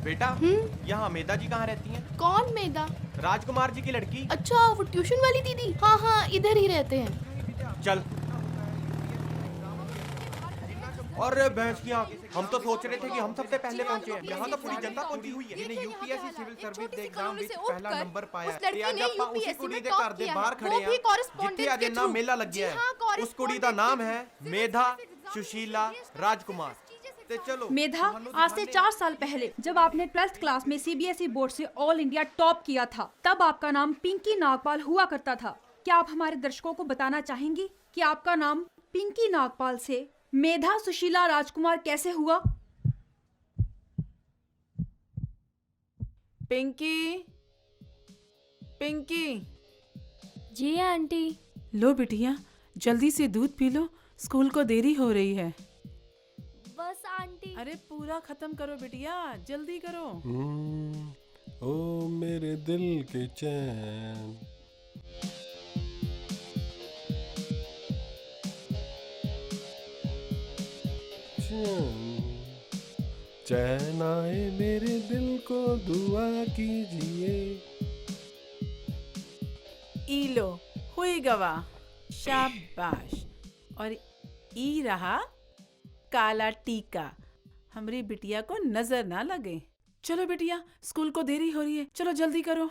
बेटा, यहाँ मेधा जी कहाँ रहती हैं? कौन मेधा? राजकुमार जी की लड़की। अच्छा, वो ट्यूशन वाली दीदी। हाँ हाँ, इधर ही रहते हैं। चल। और भैंस की आंख, हम तो सोच रहे थे कि हम सबसे पहले पहुंचे हैं। यहाँ तो पूरी जनता पहुंची हुई है। देखिए, यहाँ क्या यूपीएससी हाल है। सिविल एक सर्विस छोटी ਦੇ सी एग्जाम कॉलोनी ਵਿੱਚ से ਪਹਿਲਾ उठकर ਨੰਬਰ ਪਾਇਆ उस ਤੇ लड़की ਅੱਜ ने ਆਪਾਂ ਉਸੇ यूपीएससी ਕੁੜੀ में ਦੇ टॉप ਘਰ ਦੇ किया ਬਾਹਰ है, खड़े वो हैं भी जिੱਥੇ कॉरेस्पॉन्डेंस ਅੱਜ के ਇੰਨਾ थ्रू। ਮੇਲਾ जी ਲੱਗਿਆ हाँ, है। उस कुड़ी ਦਾ ਨਾਮ है मेधा सुशीला राजकुमार। ਤੇ चलो मेधा, आज से 4 साल पहले जब आपने 12th क्लास में सीबीएसई बोर्ड से ऑल इंडिया टॉप किया था, तब आपका नाम पिंकी नागपाल हुआ करता था। क्या आप हमारे दर्शकों को बताना चाहेंगी कि आपका नाम पिंकी नागपाल से मेधा सुशीला राजकुमार कैसे हुआ? पिंकी, पिंकी। जी आंटी। लो बिटिया, जल्दी से दूध पी लो, स्कूल को देरी हो रही है। बस आंटी। अरे पूरा खत्म करो बिटिया, जल्दी करो। ओ मेरे दिल के चैन, चैन आए मेरे दिल को दुआ कीजिए। ई लो, हुई गवा, शाबाश। और ई रहा काला टीका, हमारी बिटिया को नजर ना लगे। चलो बिटिया, स्कूल को देरी हो रही है, चलो जल्दी करो।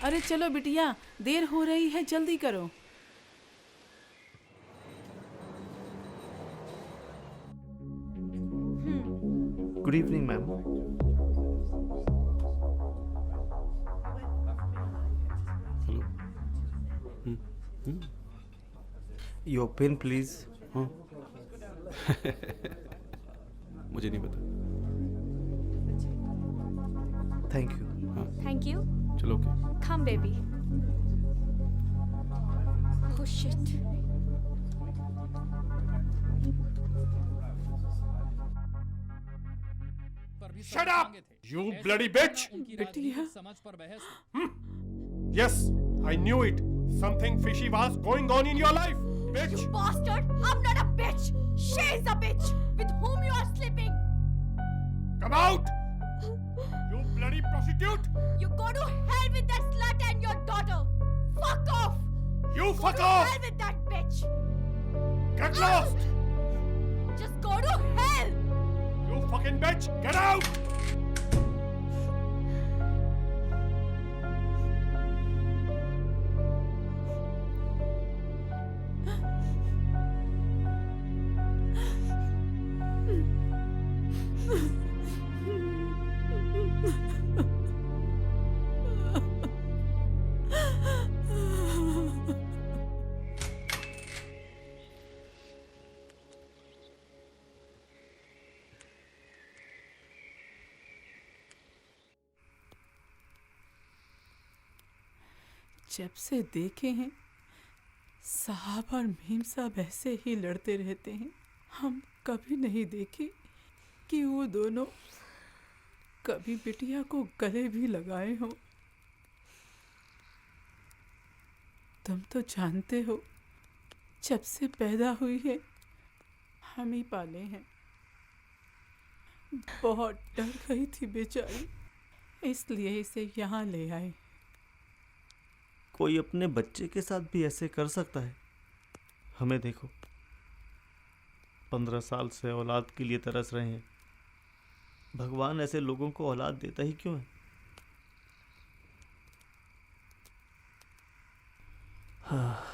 अरे चलो बिटिया, देर हो रही है, जल्दी करो। Good evening, ma'am. Hello. Your pen, please. हाँ। मुझे नहीं पता। Thank you. हाँ, थैंक यू। चलो okay. Come baby. Oh shit. Shut up, you bloody bitch! बिटिया, Yes, I knew it. Something fishy was going on in your life, bitch. You bastard! I'm not a bitch. She is a bitch with whom you are sleeping. Come out, you bloody prostitute. You go to hell with that slut and your daughter. Fuck off. You Go fuck to off. hell with that bitch. Get lost. Just go to hell. You fucking bitch. Get out. जब से देखे हैं साहब और meme साहब ऐसे ही लड़ते रहते हैं। हम कभी नहीं देखे कि वो दोनों कभी बिटिया को गले भी लगाए हों। तुम तो जानते हो, जब से पैदा हुई है हम ही पाले हैं। बहुत डर गई थी बेचारी, इसलिए इसे यहाँ ले आए। कोई अपने बच्चे के साथ भी ऐसे कर सकता है? हमें देखो, 15 साल से औलाद के लिए तरस रहे हैं। भगवान ऐसे लोगों को औलाद देता ही क्यों है? हाँ।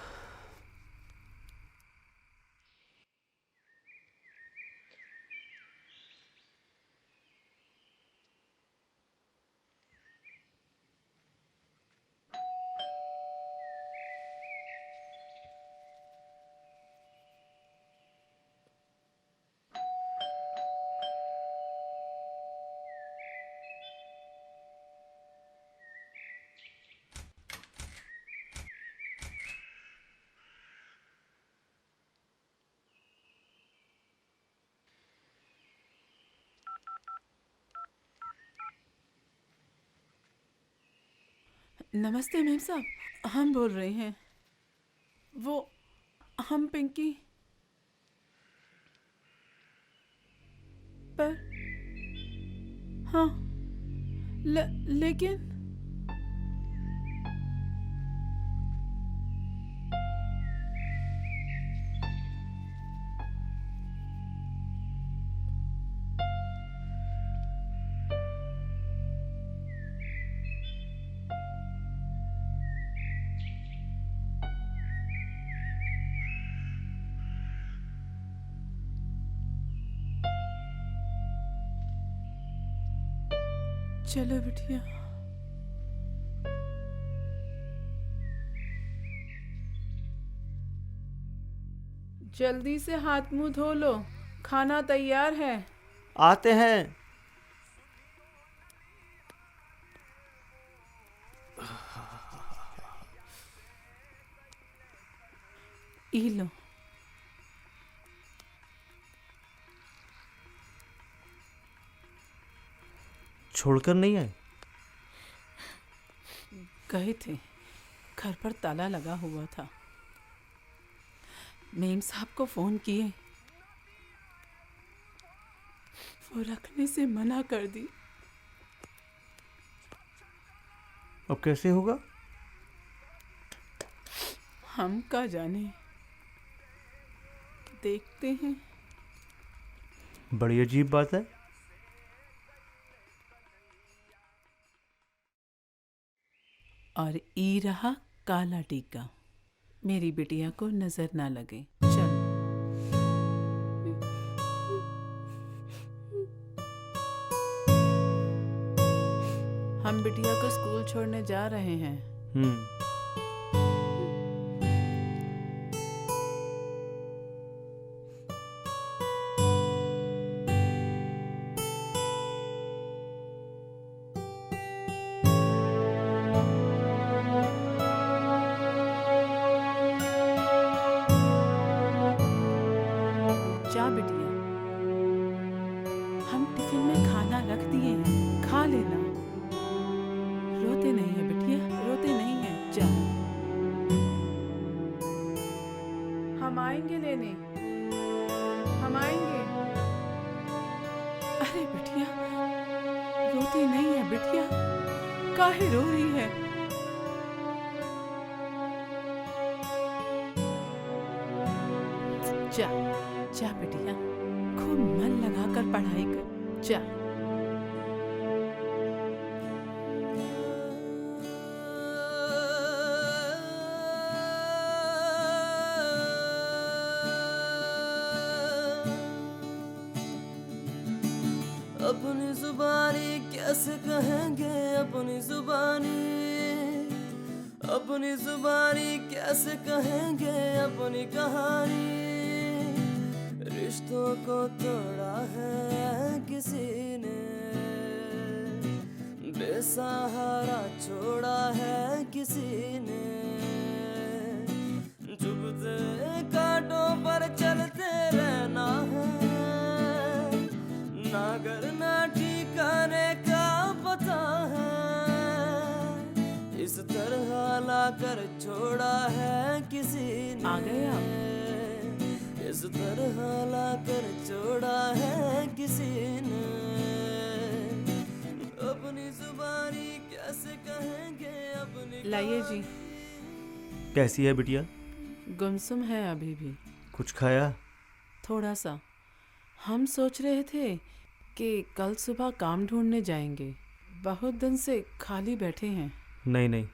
नमस्ते मैम साहब, हम बोल रहे हैं। वो हम पिंकी पर हाँ, लेकिन चलो बिटिया। जल्दी से हाथ मुंह धो लो, खाना तैयार है। आते हैं। ई लो। छोड़कर नहीं आए? गए थे, घर पर ताला लगा हुआ था। मेम साहब को फोन किए, वो रखने से मना कर दी। अब कैसे होगा? हम का जाने, देखते हैं। बड़ी अजीब बात है। और ई रहा काला टीका, मेरी बिटिया को नजर ना लगे। चल। हम बिटिया को स्कूल छोड़ने जा रहे हैं। जा बिटिया, हम टिफिन में खाना रख दिए हैं, खा लेना। रोते नहीं है बिटिया, रोते नहीं है। जा, हम आएंगे लेने, हम आएंगे। अरे बिटिया, रोती नहीं है बिटिया, काहे रो रही है? जा जा बिटिया, खूब मन लगाकर पढ़ाई कर। जा। अपनी जुबानी कैसे कहेंगे, अपनी जुबानी, अपनी जुबानी कैसे कहेंगे अपनी कहानी। रिश्तों को तोड़ा है किसी ने, बेसहारा छोड़ा है किसी ने। चुभते कांटों पर चलते रहना है, ना घर ना ठिकाने का पता है। इस तरह लाकर छोड़ा है किसी ने, आ गए आप? इस तरह लाकर छोड़ा है किसी ने। अपनी जुबानी कैसे कहेंगे अपनी। लाइए जी। कैसी है बिटिया? गुमसुम है अभी भी। कुछ खाया? थोड़ा सा। हम सोच रहे थे कि कल सुबह काम ढूंढने जाएंगे, बहुत दिन से खाली बैठे हैं। नहीं नहीं,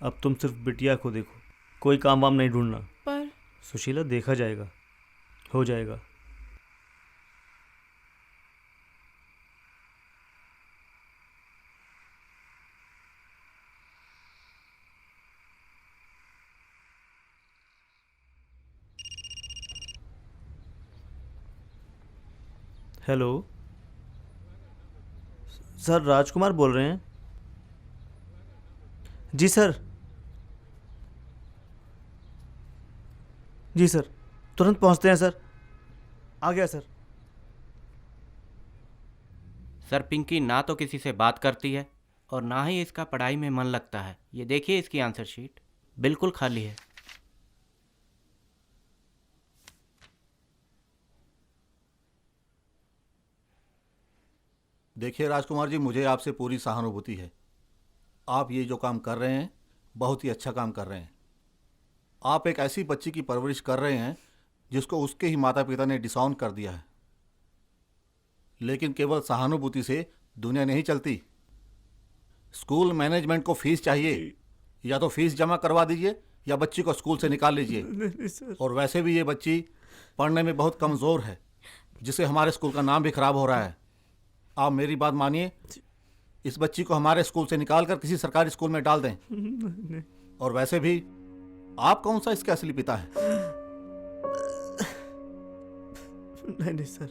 अब तुम सिर्फ बिटिया को देखो, कोई काम वाम नहीं ढूंढना। पर सुशीला, देखा जाएगा, हो जाएगा। हेलो सर, राजकुमार बोल रहे हैं? जी सर, जी सर, तुरंत पहुंचते हैं सर। आ गया सर। सर, पिंकी ना तो किसी से बात करती है और ना ही इसका पढ़ाई में मन लगता है। ये देखिए इसकी आंसर शीट बिल्कुल खाली है। देखिए राजकुमार जी, मुझे आपसे पूरी सहानुभूति है। आप ये जो काम कर रहे हैं बहुत ही अच्छा काम कर रहे हैं। आप एक ऐसी बच्ची की परवरिश कर रहे हैं जिसको उसके ही माता पिता ने डिसऑन कर दिया है। लेकिन केवल सहानुभूति से दुनिया नहीं चलती। स्कूल मैनेजमेंट को फीस चाहिए, या तो फीस जमा करवा दीजिए या बच्ची को स्कूल से निकाल लीजिए। नहीं सर। और वैसे भी ये बच्ची पढ़ने में बहुत कमज़ोर है, जिससे हमारे स्कूल का नाम भी खराब हो रहा है। आप मेरी बात मानिए, इस बच्ची को हमारे स्कूल से निकाल कर किसी सरकारी स्कूल में डाल दें। और वैसे भी आप कौन सा इसके असली पिता है? नहीं सर,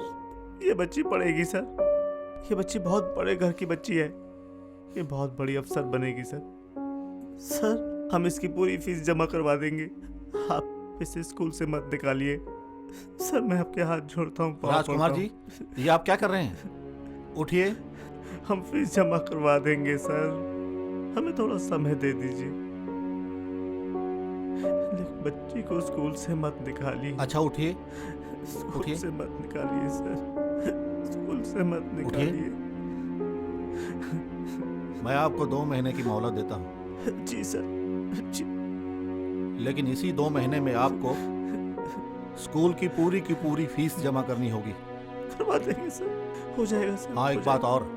ये बच्ची पढ़ेगी सर। ये बच्ची बहुत बड़े घर की बच्ची है। ये बहुत बड़ी अफसर बनेगी सर। सर, हम इसकी पूरी फीस जमा करवा देंगे। आप इसे स्कूल से मत निकालिए सर। मैं आपके हाथ जोड़ता हूँ। राजकुमार जी, ये आप क्या कर रहे हैं? उठिए। हम फीस जमा करवा देंगे सर। हमें थोड़ा समय दे दीजिए। लेकिन बच्ची को स्कूल से मत निकालिए। अच्छा उठिए। स्कूल से मत निकालिए सर। स्कूल से मत निकालिए। मैं आपको 2 महीने की मोहलत देता हूँ। जी सर, जी। लेकिन इसी 2 महीने में आपको स्कूल की पूरी फीस जमा करनी होगी। करवा देंगे सर, हो जाएगा सर। हाँ, एक बात और।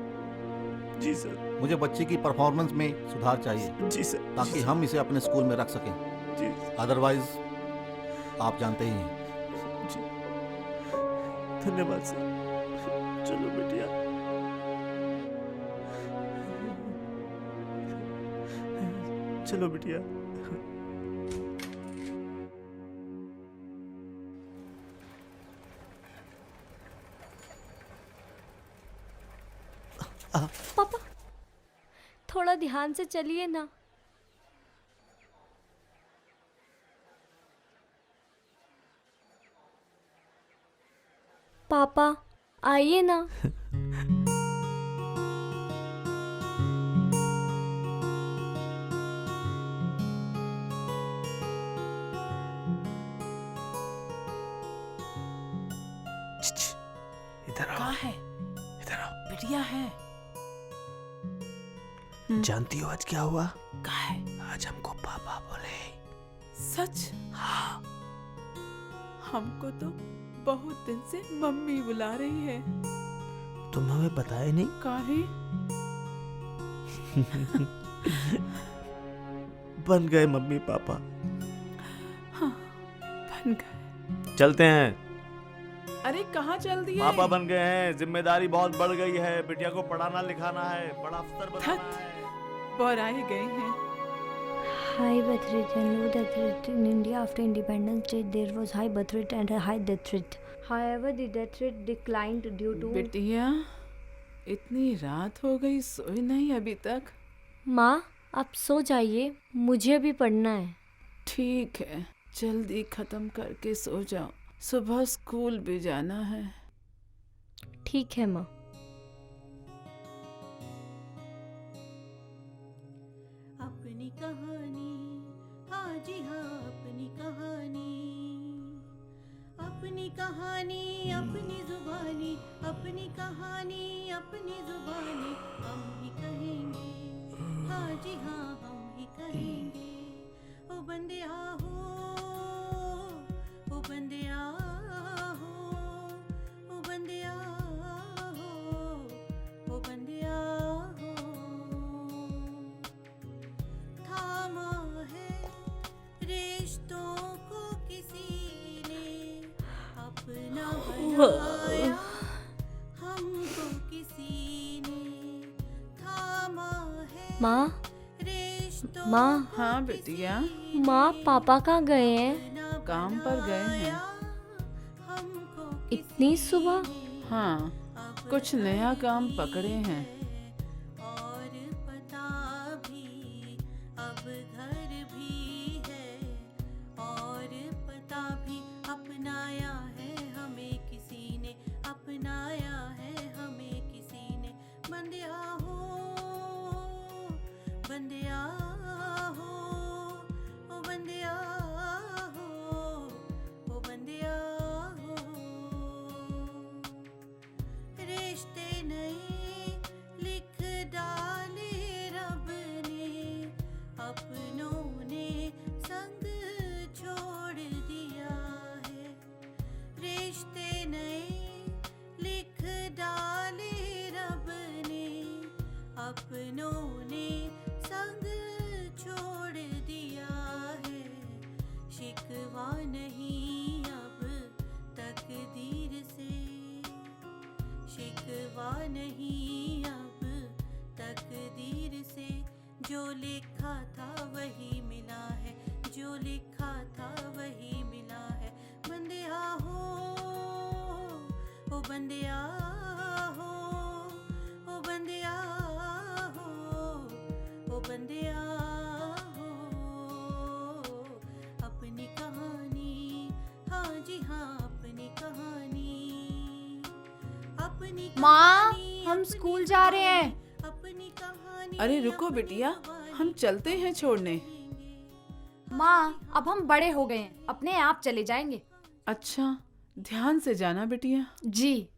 जी सर। मुझे बच्ची की परफॉर्मेंस में सुधार चाहिए। जी सर। ताकि हम इसे अपने स्कूल में रख सकें। जी। अदरवाइज आप जानते ही हैं। जी, धन्यवाद सर। चलो बेटिया। चलो बिटिया। पापा, थोड़ा ध्यान से चलिए ना। पापा आइए ना। इधर आओ। कहाँ है? इधर आओ। बिटिया है। जानती हो आज क्या हुआ? कहाँ है? आज हमको पापा बोले। सच? हाँ। हमको तो बहुत दिन से मम्मी बुला रही है। तुम हमें बताए नहीं? काहे? बन गए मम्मी पापा। हाँ, बन गए। चलते हैं। अरे कहाँ चल दिए? पापा बन गए हैं। जिम्मेदारी बहुत बढ़ गई है। बिटिया को पढ़ाना लिखाना है, बड़ा अफसर बनाना है। बोराए गए हैं। High birth rate and low death rate in India after Independence Day. There was high birth rate and a high death rate. However, the death rate declined due to. बिटिया, इतनी रात हो गई, सोई नहीं अभी तक? माँ, आप सो जाइए, मुझे भी पढ़ना है। ठीक है, जल्दी खत्म करके सो जाओ, सुबह स्कूल भी जाना है। ठीक है माँ। अपनी कहानी, हाँ जी हाँ, अपनी कहानी, अपनी कहानी, अपनी जुबानी, अपनी कहानी, अपनी जुबानी, हम ही कहेंगे, हाँ जी हाँ, हम ही कहेंगे। ओ बंदिया हो, ओ बंदिया हो, ओ बंदिया हो, ओ बंदिया हो। थामा है रिश्तों को किसी ने, अपना बनाया हमको किसी ने। थामा है माँ, रिश्तों माँ, हाँ बिटिया, माँ, पापा कहाँ गए हैं? काम पर गए हैं। इतनी सुबह? हाँ, कुछ नया काम पकड़े हैं। और पता भी, अब घर भी है, और पता भी अपनाया है हमें किसी ने, अपनाया है हमें किसी ने। बंदिया हो, बंदिया हो, ओ बंदिया हो, ओ बंदिया हो। रिश्ते नए नहीं अब तकदीर से, जो लिखा था वही मिला है, जो लिखा था वही मिला है। बंदिया हो ओ बंदिया हो, ओ बंदिया हो, ओ बंदिया हो, अपनी कहानी, हाँ जी हाँ अपनी कहानी, अपनी माँ, कहानी, हम अपनी स्कूल जा रहे हैं। अपनी कहानी। अरे रुको बिटिया, हम चलते हैं छोड़ने। माँ, अब हम बड़े हो गए हैं, अपने आप चले जाएंगे। अच्छा, ध्यान से जाना बिटिया। जी।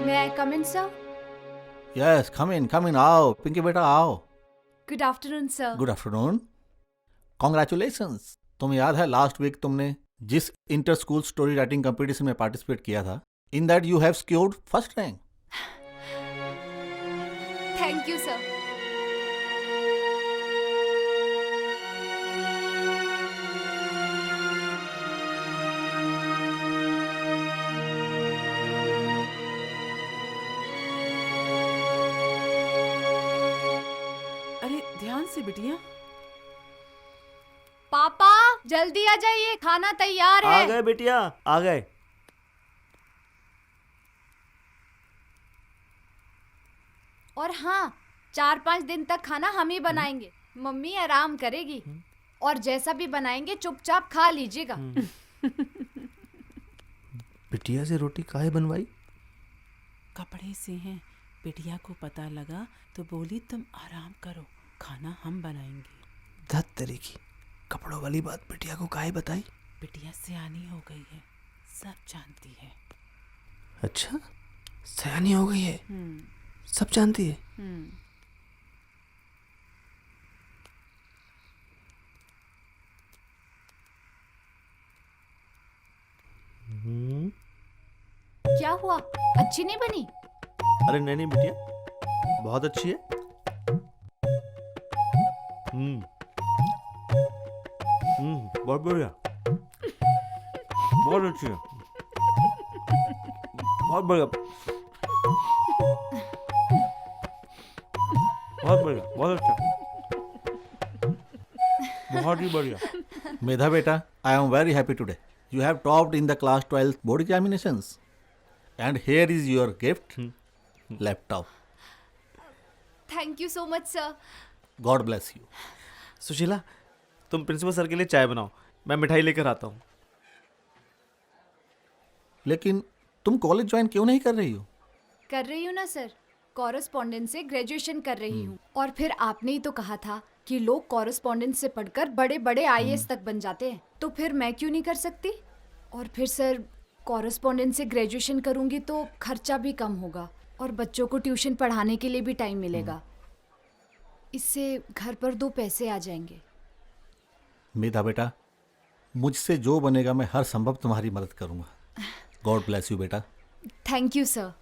May I come in, sir? Yes come in आओ पिंकी बेटा आओ। Good afternoon, sir. Good afternoon, congratulations. तुम्हें याद है लास्ट वीक तुमने जिस inter school story writing competition में पार्टिसिपेट किया था, in that you have scored first rank. Thank you, sir. अरे ध्यान से बिटिया। पापा, जल्दी आ जाइए, खाना तैयार आ है। गए बिटिया, आ गए। और हाँ, 4-5 दिन तक खाना हम ही बनाएंगे, मम्मी आराम करेगी। और जैसा भी बनाएंगे चुपचाप खा लीजिएगा। बिटिया से रोटी काहे बनवाई? कपड़े से हैं, बिटिया को पता लगा तो बोली तुम आराम करो, खाना हम बनाएंगे। धत तेरी की, कपड़ों वाली बात बिटिया को काहे बताई? बिटिया सियानी हो गई है, सब जानती है। अच्छा, सयानी हो गई है, सब जानती है। क्या हुआ, अच्छी नहीं बनी? अरे नहीं नहीं बिटिया, बहुत अच्छी है। बहुत बढ़िया, बहुत अच्छी है, बहुत बढ़िया, बहुत बढ़िया, बहुत अच्छा, बहुत ही बढ़िया। मेधा बेटा, I am very happy today. You have topped in the class 12th board examinations. And here is your gift, laptop. Thank you so much sir. God bless you. Sushila, तुम प्रिंसिपल सर के लिए चाय बनाओ, मैं मिठाई लेकर आता हूँ। लेकिन तुम कॉलेज ज्वाइन क्यों नहीं कर रही हो? कर रही हूँ ना सर, कॉरेस्पॉन्डेंस से ग्रेजुएशन कर रही हूँ। और फिर आपने ही तो कहा था कि लोग कॉरेस्पॉन्डेंस से पढ़कर बड़े बड़े IAS तक बन जाते हैं, तो फिर मैं क्यों नहीं कर सकती? और फिर सर, कॉरेस्पॉन्डेंस से ग्रेजुएशन करूँगी तो खर्चा भी कम होगा और बच्चों को ट्यूशन पढ़ाने के लिए भी टाइम मिलेगा। इससे घर पर 2 पैसे आ जाएंगे। मेधा बेटा, मुझसे जो बनेगा मैं हर संभव तुम्हारी मदद करूँगा। गॉड ब्लेस यू बेटा। Thank you sir.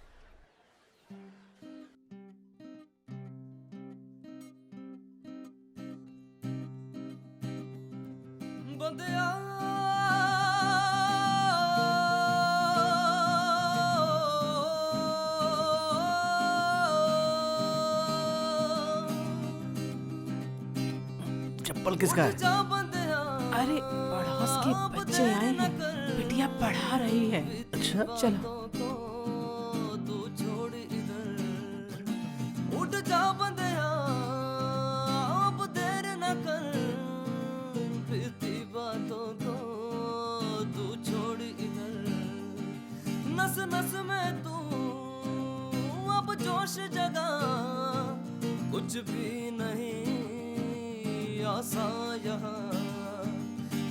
बंदिया चप्पल किसका है? जा बंदिया अरे पड़ोस के बच्चे आए हैं, बिटिया पढ़ा रही है। अच्छा, चलो। तू छोड़ इधर कुछ भी नहीं आसान यहाँ।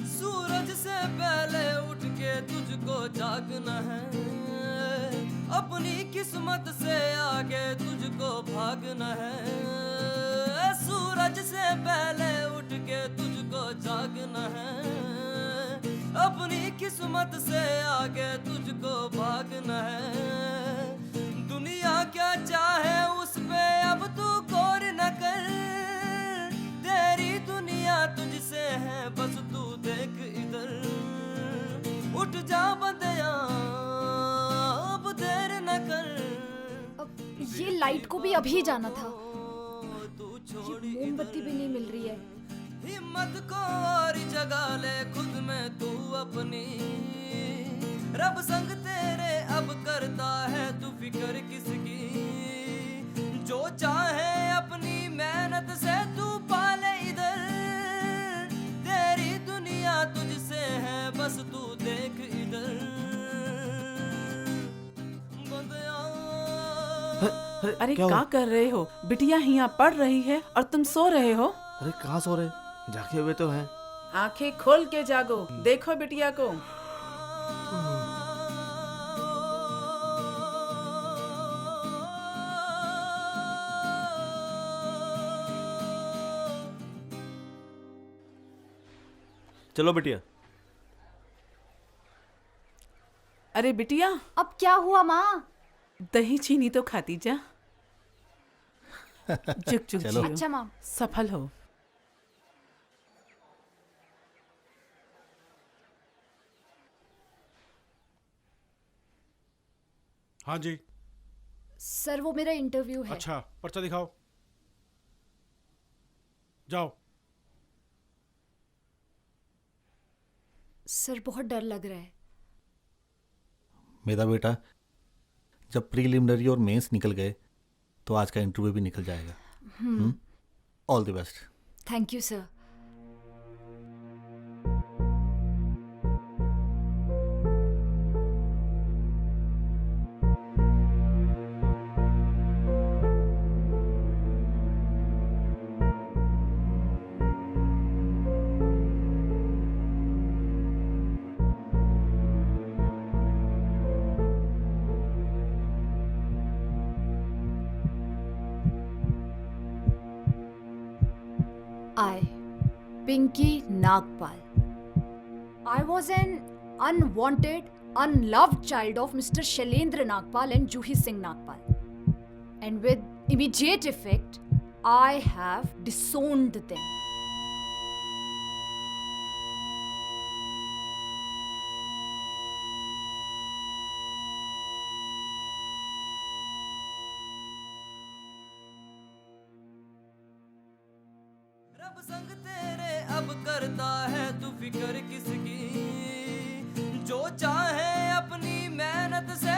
सूरज से पहले उठ के तुझको जागना है, अपनी किस्मत से आगे तुझको भागना है। सूरज से पहले उठ के तुझको जागना है, अपनी किस्मत से आगे तुझको भागना है। दुनिया क्या चाहे उस पे अब तू गौर न कर, तेरी दुनिया तुझसे है बस तू देख इधर। उठ जा बंदिया अब देर न कर। अब ये लाइट को भी अभी जाना था, ये मोमबत्ती भी नहीं मिल रही है। हिम्मत को और जगा ले खुद में तू अपनी, रब संग तेरे अब करता है तू फिक्र किसकी। जो चाहे अपनी मेहनत से तू पाले इधर, तेरी दुनिया तुझसे है बस तू देख इधर। बंदिया अरे क्या कर रहे हो? बिटिया यहाँ पढ़ रही है और तुम सो रहे हो। अरे कहाँ सो रहे, जागे हुए तो हैं। आंखें खोल के जागो, देखो बिटिया को। चलो बिटिया। अरे बिटिया, अब क्या हुआ माँ? दही चीनी तो खाती जा। जुग जुग चलो। जियो, अच्छा माँ। सफल हो। हाँ जी। सर वो मेरा इंटरव्यू है। अच्छा, पर्चा दिखाओ। जाओ। सर बहुत डर लग रहा है। मेरा बेटा, जब प्रीलिमिनरी और मेंस निकल गए तो आज का इंटरव्यू भी निकल जाएगा। All the best. Thank you sir. I, Pinky Nagpal. I was an unwanted, unloved child of Mr. Shailendra Nagpal and Juhi Singh Nagpal. And with immediate effect, I have disowned them. रब संग तेरे अब करता है तू फिक्र किसकी। जो चाहे अपनी मेहनत से